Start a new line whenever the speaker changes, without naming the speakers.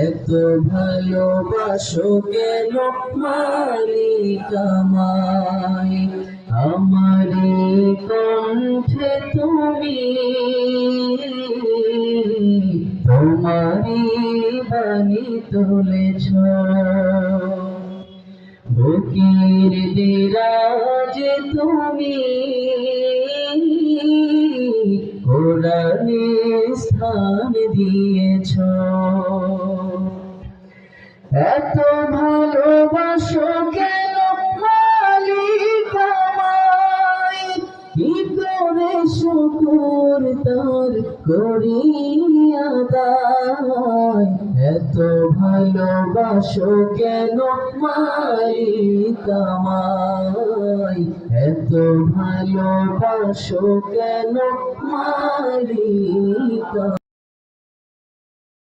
এত ভালোবাসো কেন মালিক আমায়? আমারে কণ্ঠে তুমি তোমারি বাণী তুলেছ, বুকের দিরাজে তুমি কোরআনে স্থান দিয়েছ। এত ভালোবাসো কেন মালিক আমায়? কি করে শুকর তার করি আদায়? এত ভালোবাসো কেন মালিক আমায়? এত ভালোবাসো কেন মালিক?